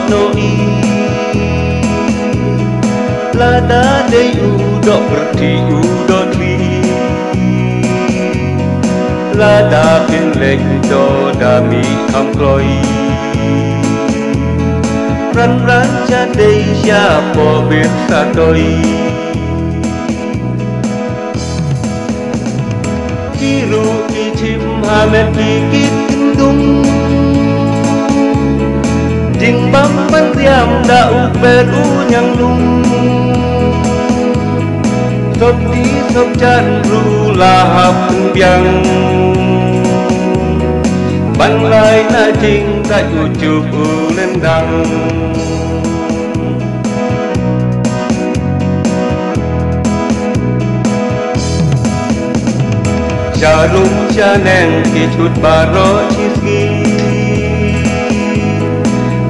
noi lada dei udo berti udo tri lada pin lek do dami kham kloi ran ran cha dei ya po biết sa đôi kiru ichim hamet kikit dung jing bam ban diam da beru nyang lung sop di sop chan ru lahap biang ban lai na jing ta chup lên đằng cha lung cha nen ki chut baro chiski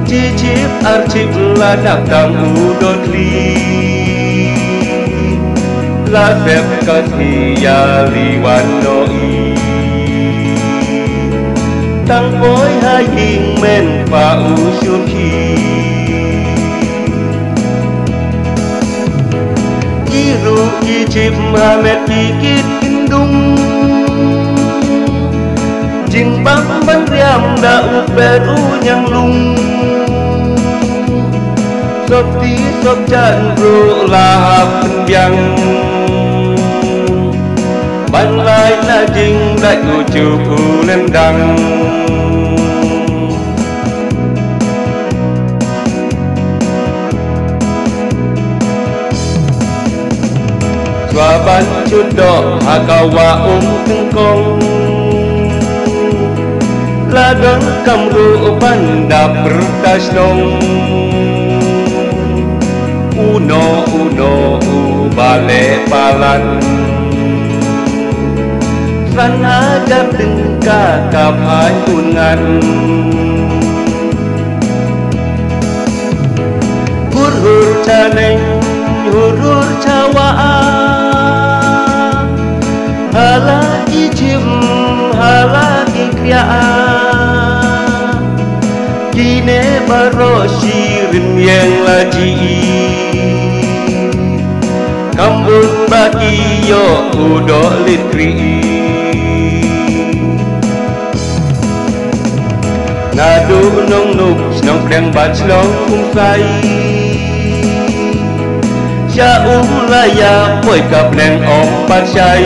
chi chip archip la dak dang udot li la sep kasi ya liwan noi tăng phối hai hiền men và u xuân khi kiru ki chip hamet ki kit indung jing bam ban riam da beru nyang lung sop ti sop chan ru lahap biang ban lai na jing đại chup lên đằng Chua ban chút đỏ hakawa tung kong ladang kamru ban da bertasnong uno bale palan ran agap dengka kapai ungan hur chaneng hur chawa hala ichim hala ikria kine baro shirin yang laji kambun baki yo udo litri ngadu nong nuk snong kreng bat snong kung sai cha laya poi kap leng om bat chai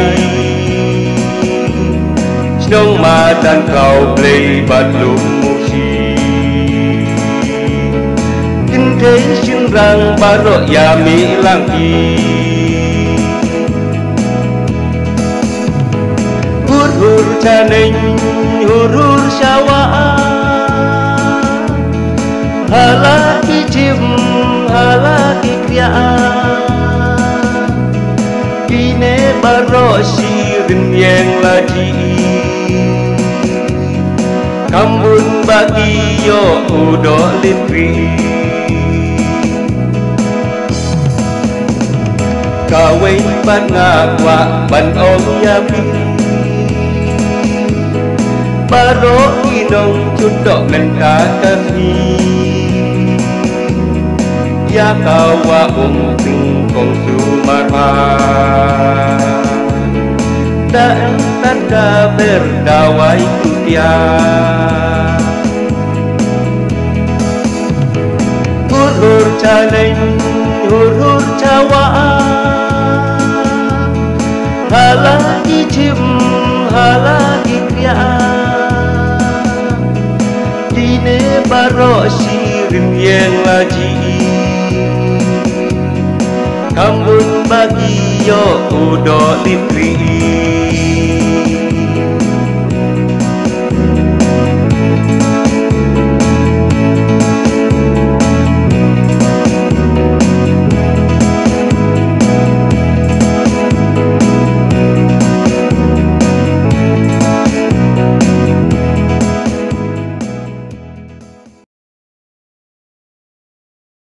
snong ma dan kau play bat lum musi kin thấy xin rang baro ya mi lang ki hur chaneng hur shawa hala ichim hala ikria kine baro shirin yang laji kambun bagi yo udo litri kawai ban ngakwa ban om yapi baro inong chudok nenta kasi ya kawa ting kong sumarha dan tanda berdawai kutia hur chaneng hur chawa hala ichim hala ikria kine baro shirin yang laji kambun bagi yo udo litri